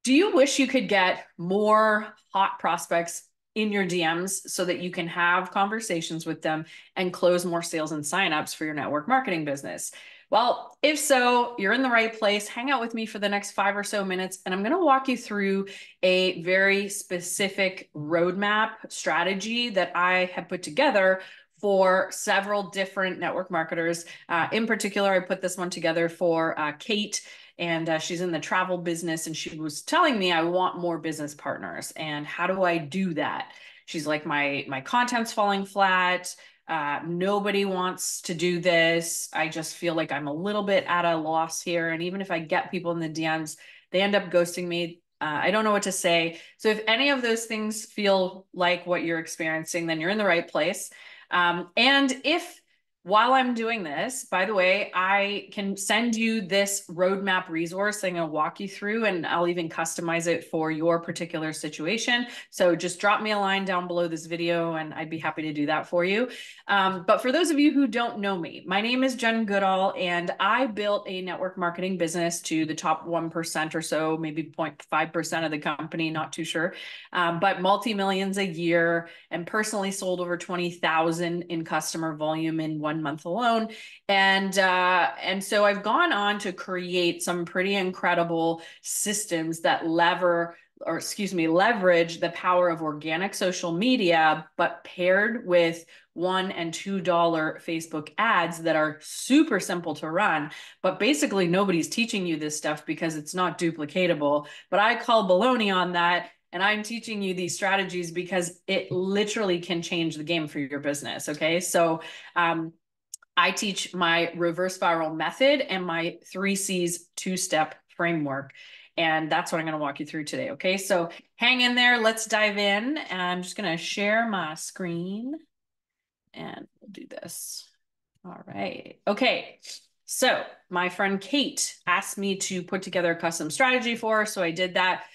Do you wish you could get more hot prospects in your DMs so that you can have conversations with them and close more sales and signups for your network marketing business? Well, if so, you're in the right place. Hang out with me for the next 5 or so minutes, and I'm going to walk you through a very specific roadmap strategy that I have put together for several different network marketers. In particular, I put this one together for Kate, and she's in the travel business, and she was telling me I want more business partners, and how do I do that? She's like, my content's falling flat. Nobody wants to do this. I just feel like I'm a little bit at a loss here, and even if I get people in the DMs, they end up ghosting me. I don't know what to say. So if any of those things feel like what you're experiencing, then you're in the right place. And if while I'm doing this, by the way, I can send you this roadmap resource I'm going to walk you through, and I'll even customize it for your particular situation. So just drop me a line down below this video and I'd be happy to do that for you. But for those of you who don't know me, my name is Jen Goodall, and I built a network marketing business to the top 1% or so, maybe 0.5% of the company, not too sure, but multi-millions a year, and personally sold over 20,000 in customer volume in 1 month alone. And so I've gone on to create some pretty incredible systems that leverage the power of organic social media, but paired with $1 and $2 Facebook ads that are super simple to run. But basically, nobody's teaching you this stuff because it's not duplicatable. But I call baloney on that. And I'm teaching you these strategies because it literally can change the game for your business. Okay. So, I teach my reverse viral method and my 3C's two-step framework. And that's what I'm going to walk you through today. Okay. So hang in there. Let's dive in. And I'm just going to share my screen and we'll do this. All right. Okay. So my friend Kate asked me to put together a custom strategy for her. So I did that.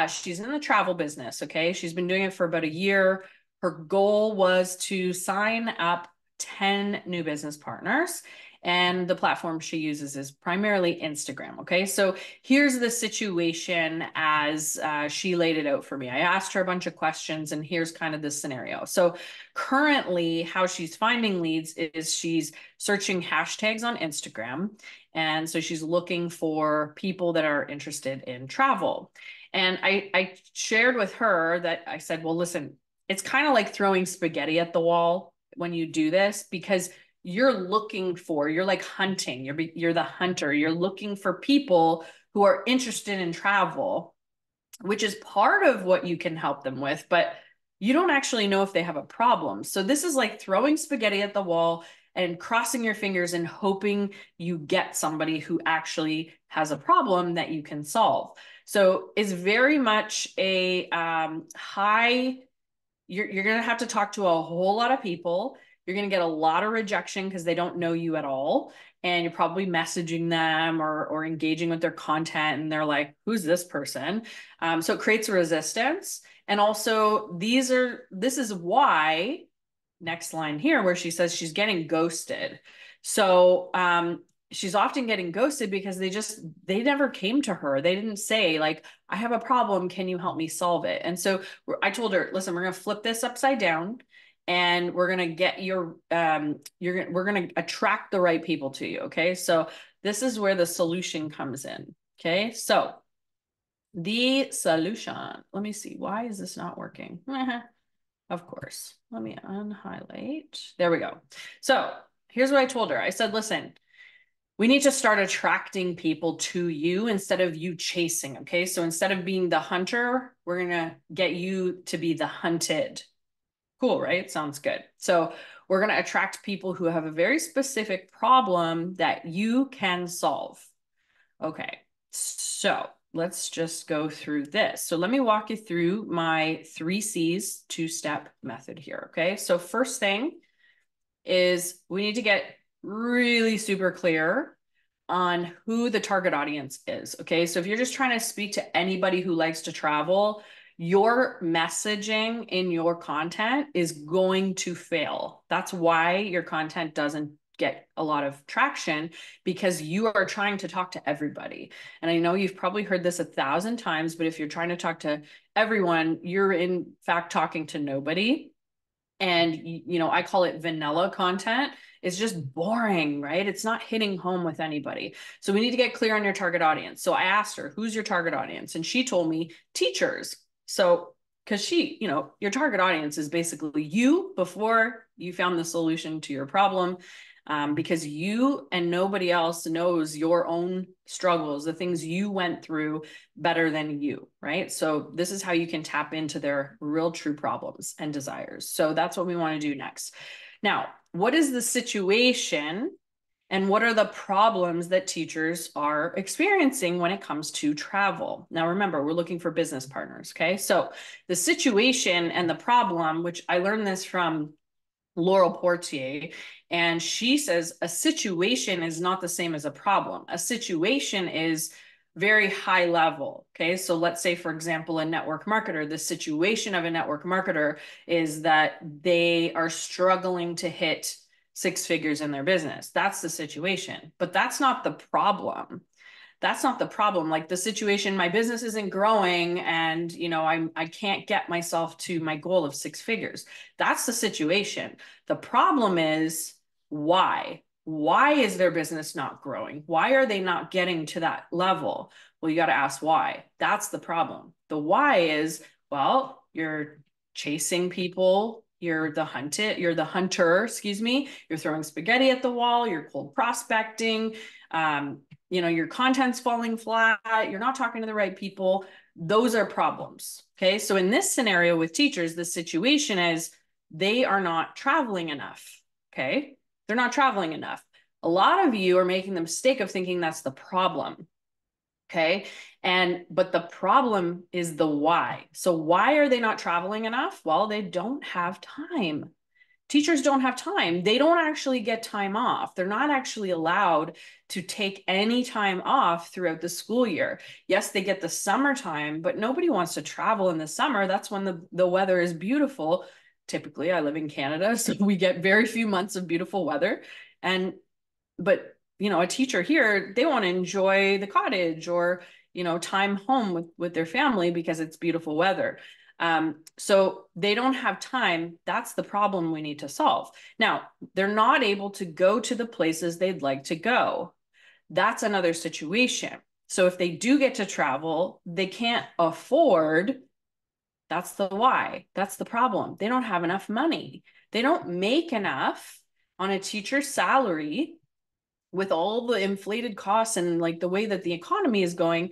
She's in the travel business. Okay. She's been doing it for about a year. Her goal was to sign up 10 new business partners. And the platform she uses is primarily Instagram. Okay. So here's the situation as she laid it out for me. I asked her a bunch of questions, and here's kind of the scenario. So currently, how she's finding leads is she's searching hashtags on Instagram. And so she's looking for people that are interested in travel. And I shared with her that I said, well, listen, it's kind of like throwing spaghetti at the wall when you do this, because you're like hunting, you're the hunter, you're looking for people who are interested in travel, which is part of what you can help them with, but you don't actually know if they have a problem. So this is like throwing spaghetti at the wall and crossing your fingers and hoping you get somebody who actually has a problem that you can solve. So it's very much a high, you're going to have to talk to a whole lot of people. You're going to get a lot of rejection because they don't know you at all. And you're probably messaging them or engaging with their content, and they're like, who's this person? So it creates a resistance. And also this is why, next line here, where she says she's getting ghosted. So she's often getting ghosted because they never came to her. They didn't say like, I have a problem, can you help me solve it? And so I told her, listen, we're going to flip this upside down, and we're going to get we're going to attract the right people to you. Okay. So this is where the solution comes in. Okay. So the solution, let me see. Why is this not working? Of course. Let me unhighlight. There we go. So here's what I told her. I said, listen, we need to start attracting people to you instead of you chasing. Okay. So instead of being the hunter, we're going to get you to be the hunted. Cool, right? Sounds good. So we're going to attract people who have a very specific problem that you can solve. Okay. So let's just go through this. So let me walk you through my 3C's two-step method here. Okay. So first thing is we need to get really super clear on who the target audience is. Okay. So if you're just trying to speak to anybody who likes to travel, your messaging in your content is going to fail. That's why your content doesn't get a lot of traction because you are trying to talk to everybody. And I know you've probably heard this 1,000 times, but if you're trying to talk to everyone, you're in fact talking to nobody. And, you know, I call it vanilla content. It's just boring, right? It's not hitting home with anybody. So we need to get clear on your target audience. So I asked her, who's your target audience? And she told me teachers. So, because she, you know, your target audience is basically you before you found the solution to your problem. Because you and nobody else knows your own struggles, the things you went through better than you, right? So this is how you can tap into their real true problems and desires. So that's what we want to do next. Now, what is the situation and what are the problems that teachers are experiencing when it comes to travel? Now, remember, we're looking for business partners, okay? So the situation and the problem, which I learned this from Laurel Portier, and she says a situation is not the same as a problem. A situation is very high level. Okay. So let's say, for example, a network marketer, the situation of a network marketer is that they are struggling to hit 6 figures in their business. That's the situation, but that's not the problem. That's not the problem. Like the situation, my business isn't growing and, you know, I can't get myself to my goal of 6 figures. That's the situation. The problem is why? Why is their business not growing? Why are they not getting to that level? Well, you got to ask why. That's the problem. The why is, well, you're chasing people. You're the hunter, excuse me. You're throwing spaghetti at the wall. You're cold prospecting. You know, your content's falling flat, you're not talking to the right people. Those are problems. Okay. So in this scenario with teachers, the situation is they are not traveling enough. Okay. They're not traveling enough. A lot of you are making the mistake of thinking that's the problem. Okay. But the problem is the why. So why are they not traveling enough? Well, they don't have time. Teachers don't have time. They don't actually get time off. They're not actually allowed to take any time off throughout the school year. Yes, they get the summertime, but nobody wants to travel in the summer. That's when the weather is beautiful. Typically, I live in Canada, so we get very few months of beautiful weather. But you know, a teacher here, they want to enjoy the cottage or, you know, time home with their family because it's beautiful weather. So they don't have time. That's the problem we need to solve. Now, they're not able to go to the places they'd like to go. That's another situation. So if they do get to travel, they can't afford. That's the why. That's the problem. They don't have enough money. They don't make enough on a teacher's salary with all the inflated costs and like the way that the economy is going.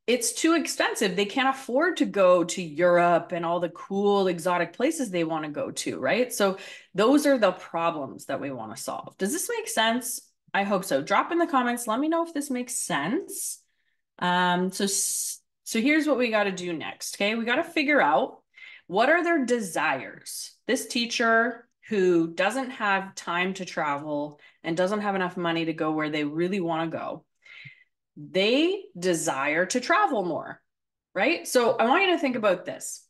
It's too expensive. They can't afford to go to Europe and all the cool exotic places they want to go to, right? So those are the problems that we want to solve. Does this make sense? I hope so. Drop in the comments. Let me know if this makes sense. So here's what we got to do next. Okay. We got to figure out what are their desires. This teacher who doesn't have time to travel and doesn't have enough money to go where they really want to go, they desire to travel more, right? So I want you to think about this.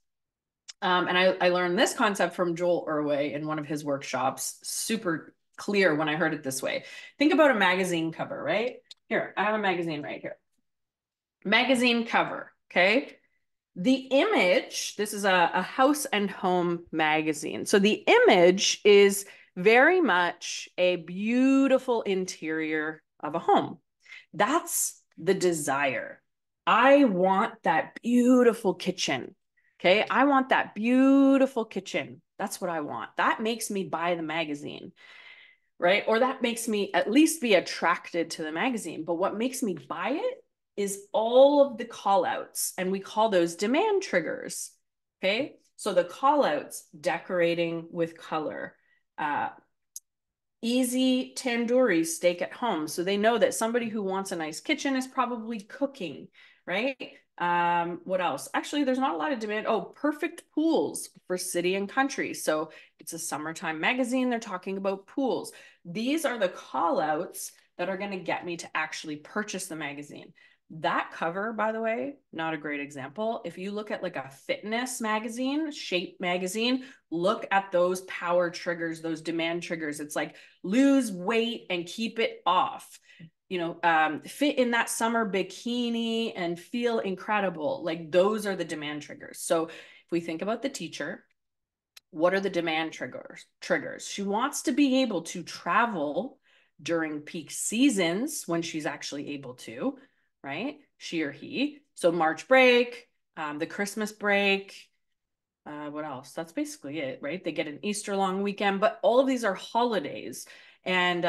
And I learned this concept from Joel Urway in one of his workshops, super clear when I heard it this way. Think about a magazine cover, right? Here, I have a magazine right here. Magazine cover, okay? The image, this is a house and home magazine. So the image is very much a beautiful interior of a home. That's the desire. I want that beautiful kitchen. Okay. I want that beautiful kitchen. That's what I want. That makes me buy the magazine, right? Or that makes me at least be attracted to the magazine. But what makes me buy it is all of the call outs. And we call those demand triggers. Okay. So the call outs, decorating with color, easy tandoori steak at home. So they know that somebody who wants a nice kitchen is probably cooking, right? What else? Actually, there's not a lot of demand. Oh, perfect pools for city and country. So it's a summertime magazine. They're talking about pools. These are the call outs that are going to get me to actually purchase the magazine. That cover, by the way, not a great example. If you look at like a fitness magazine, Shape magazine, look at those power triggers, those demand triggers. It's like lose weight and keep it off. Fit in that summer bikini and feel incredible. Like those are the demand triggers. So if we think about the teacher, what are the demand triggers? She wants to be able to travel during peak seasons when she's actually able to, right? She or he. So March break, the Christmas break, what else? That's basically it, right? They get an Easter long weekend, but all of these are holidays and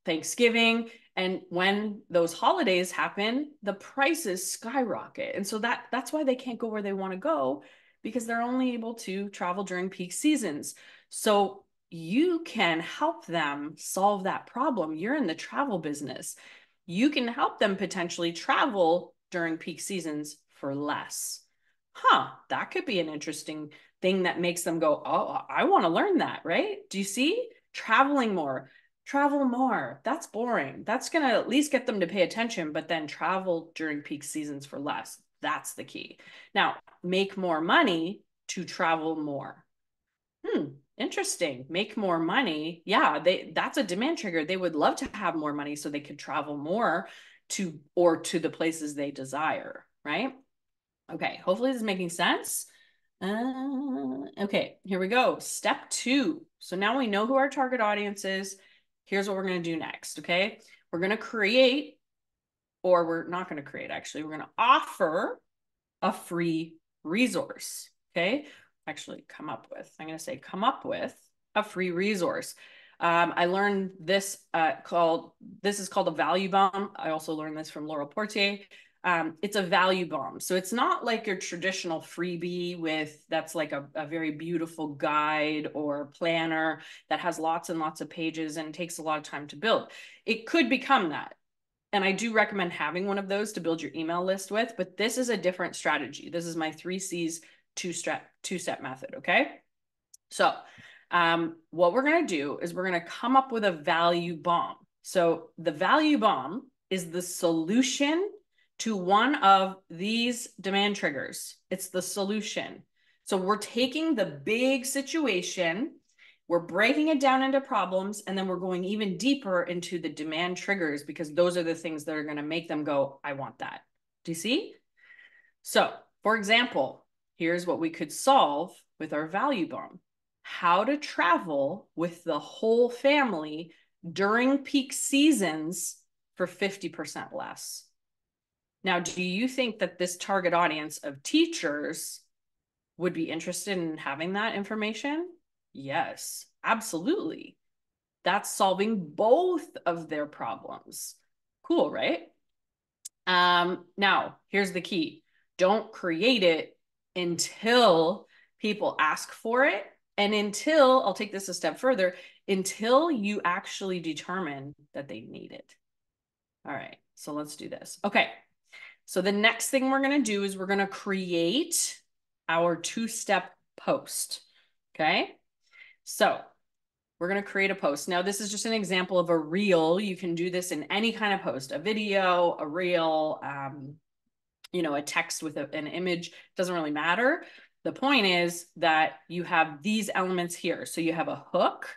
Thanksgiving. And when those holidays happen, the prices skyrocket. And so that's why they can't go where they want to go, because they're only able to travel during peak seasons. So you can help them solve that problem. You're in the travel business. You can help them potentially travel during peak seasons for less. That could be an interesting thing that makes them go, oh, I want to learn that, right? Do you see? Traveling more, travel more. That's boring. That's going to at least get them to pay attention, but then travel during peak seasons for less. That's the key. Now, make more money to travel more. Interesting. Make more money. Yeah, that's a demand trigger. They would love to have more money so they could travel more to the places they desire, right? Okay, hopefully this is making sense. Okay, here we go. Step 2. So now we know who our target audience is. Here's what we're going to do next, okay? We're going to create, or we're not going to create, actually. We're going to offer a free resource, okay? Actually, come up with a free resource. I learned this this is called a value bomb. I also learned this from Laurel Portier. It's a value bomb. So it's not like your traditional freebie that's like a very beautiful guide or planner that has lots and lots of pages and takes a lot of time to build. It could become that. And I do recommend having one of those to build your email list with, but this is a different strategy. This is my 3C's two-step method, okay? So what we're going to do is we're going to come up with a value bomb. So the value bomb is the solution to one of these demand triggers. It's the solution. So we're taking the big situation, we're breaking it down into problems, and then we're going even deeper into the demand triggers, because those are the things that are going to make them go, I want that. Do you see? So, for example, here's what we could solve with our value bomb. How to travel with the whole family during peak seasons for 50% less. Now, do you think that this target audience of teachers would be interested in having that information? Yes, absolutely. That's solving both of their problems. Cool, right? Now, here's the key. Don't create it until people ask for it, and until, I'll take this a step further, until you actually determine that they need it. All right, so let's do this. Okay, so the next thing we're going to do is we're going to create our two-step post. Okay, so we're going to create a post. Now, this is just an example of a reel. You can do this in any kind of post, a video, a reel, a text with an image. Doesn't really matter. The point is that you have these elements here. So you have a hook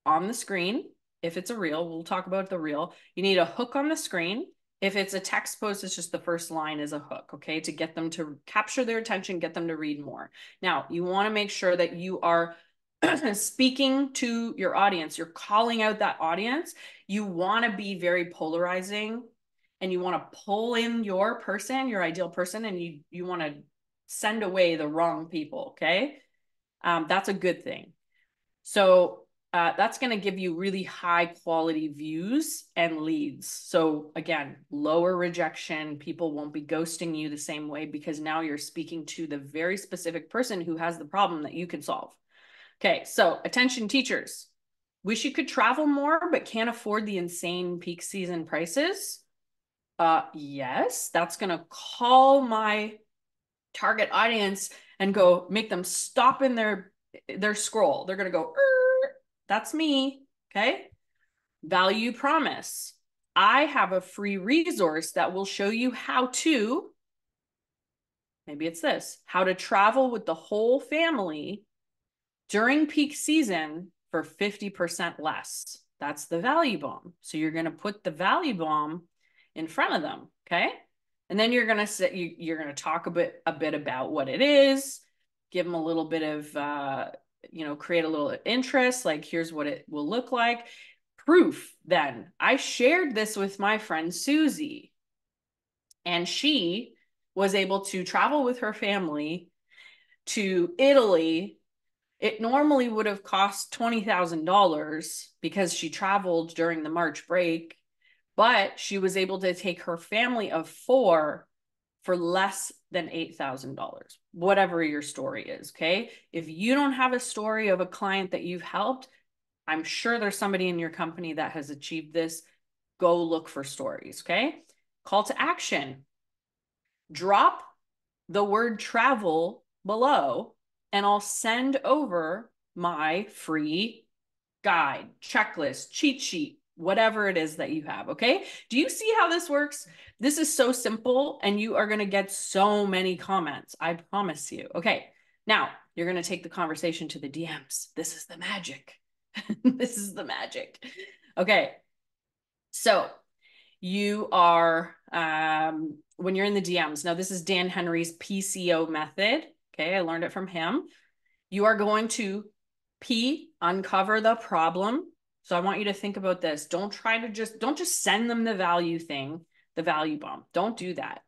on the screen. If it's a reel, we'll talk about the reel. You need a hook on the screen. If it's a text post, it's just the first line is a hook, okay? To get them to capture their attention, get them to read more. Now, you want to make sure that you are speaking to your audience. You're calling out that audience. You want to be very polarizing, and you want to pull in your person, your ideal person, and you want to send away the wrong people, okay? That's a good thing. So that's going to give you really high quality views and leads. So again, lower rejection. People won't be ghosting you the same way, because now you're speaking to the very specific person who has the problem that you can solve. Okay, so attention teachers. Wish you could travel more, but can't afford the insane peak season prices? Yes, that's going to call my target audience and go make them stop in their scroll. They're going to go, that's me. Okay. Value promise. I have a free resource that will show you how to, maybe it's this, how to travel with the whole family during peak season for 50% less. That's the value bomb. So you're going to put the value bomb in front of them, okay? And then you're going to say, you're going to talk a bit about what it is, give them a little bit of create a little interest, like here's what it will look like. Proof then. I shared this with my friend Susie, and she was able to travel with her family to Italy. It normally would have cost $20,000 because she traveled during the March break, but she was able to take her family of 4 for less than $8,000, whatever your story is, okay? If you don't have a story of a client that you've helped, I'm sure there's somebody in your company that has achieved this. Go look for stories, okay? Call to action. Drop the word travel below, and I'll send over my free guide, checklist, cheat sheet, whatever it is that you have, okay? Do you see how this works? This is so simple, and you are going to get so many comments. I promise you. Okay, now you're going to take the conversation to the DMs. This is the magic. This is the magic. Okay, so you are, when you're in the DMs, now this is Dan Henry's PCO method. Okay, I learned it from him. You are going to uncover the problem. So I want you to think about this. Don't just send them the value thing, the value bomb. Don't do that,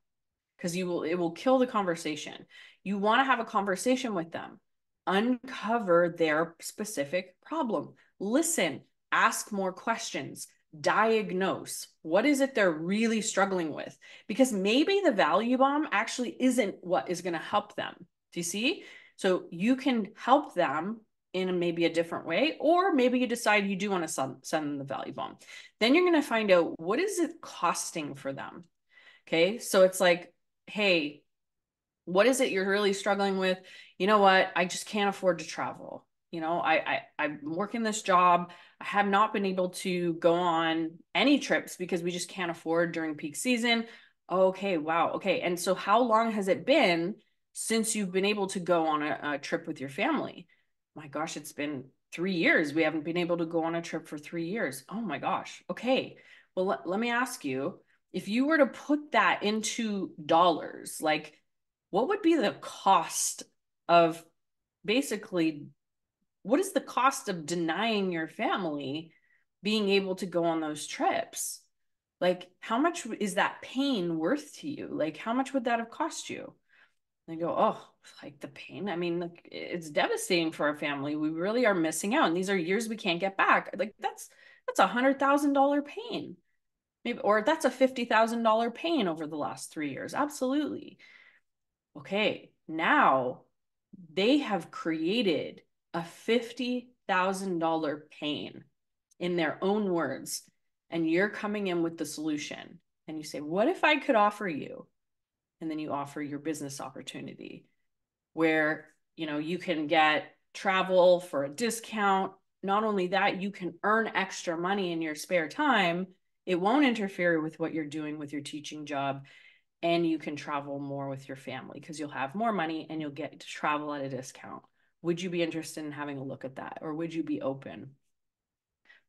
because it will kill the conversation. You want to have a conversation with them. Uncover their specific problem. Listen, ask more questions, diagnose. What is it they're really struggling with? Because maybe the value bomb actually isn't what is going to help them. Do you see? So you can help them in maybe a different way, or maybe you decide you do want to send them the value bomb. Then you're going to find out, what is it costing for them? Okay, so it's like, hey, what is it you're really struggling with? You know what? I just can't afford to travel. I'm working this job. I have not been able to go on any trips because we just can't afford during peak season. Okay, wow. Okay. And so how long has it been since you've been able to go on a trip with your family? My gosh, it's been 3 years. We haven't been able to go on a trip for 3 years. Oh my gosh. Okay. Well, let me ask you, if you were to put that into dollars, like what would be the cost of basically, what is the cost of denying your family being able to go on those trips? Like, how much is that pain worth to you? Like, how much would that have cost you? They go, oh, like the pain. I mean, like, it's devastating for our family. We really are missing out. And these are years we can't get back. Like, that's $100,000 pain. Maybe, or that's a $50,000 pain over the last 3 years. Absolutely. Okay, now they have created a $50,000 pain in their own words, and you're coming in with the solution. And you say, what if I could offer you? And then you offer your business opportunity where, you can get travel for a discount. Not only that, you can earn extra money in your spare time. It won't interfere with what you're doing with your teaching job. And you can travel more with your family because you'll have more money and you'll get to travel at a discount. Would you be interested in having a look at that? Or would you be open?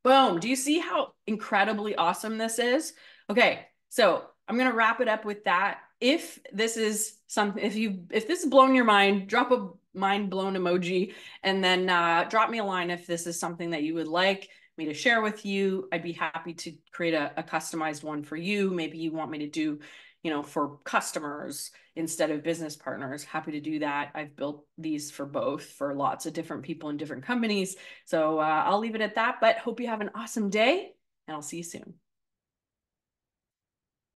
Boom. Do you see how incredibly awesome this is? Okay, so I'm going to wrap it up with that. If this is something, if this has blown your mind, drop a mind blown emoji, and then drop me a line if this is something that you would like me to share with you. I'd be happy to create a customized one for you. Maybe you want me to do, for customers instead of business partners. Happy to do that. I've built these for both, for lots of different people in different companies. So I'll leave it at that, but hope you have an awesome day, and I'll see you soon.